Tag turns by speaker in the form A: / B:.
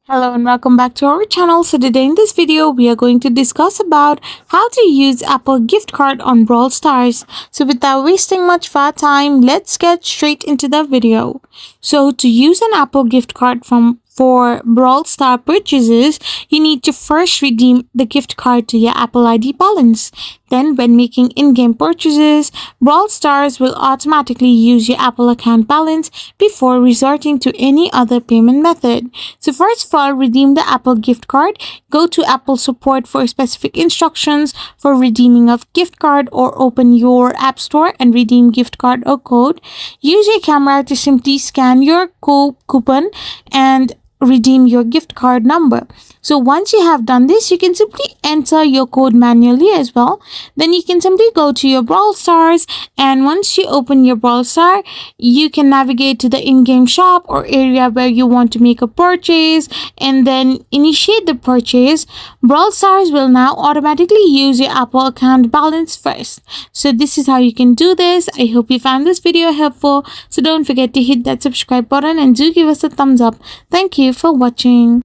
A: Hello and welcome back to our channel. So today in this video we are going to discuss about how to use Apple gift card on Brawl Stars. So without wasting much of our time, let's get straight into the video. So to use an Apple gift card for Brawl Star purchases, you need to first redeem the gift card to your Apple ID balance. Then when making in-game purchases, Brawl Stars will automatically use your Apple account balance before resorting to any other payment method. So first of all, redeem the Apple gift card. Go to Apple support for specific instructions for redeeming of gift card, or open your App Store and redeem gift card or code. Use your camera to simply scan your coupon and redeem your gift card number. So once you have done this, you can simply enter your code manually as well. Then you can simply go to your Brawl Stars, and once you open your Brawl Star, you can navigate to the in-game shop or area where you want to make a purchase and then initiate the purchase. Brawl Stars will now automatically use your Apple account balance first. So this is how you can do this. I hope you found this video helpful. So don't forget to hit that subscribe button and do give us a thumbs up. Thank you for watching.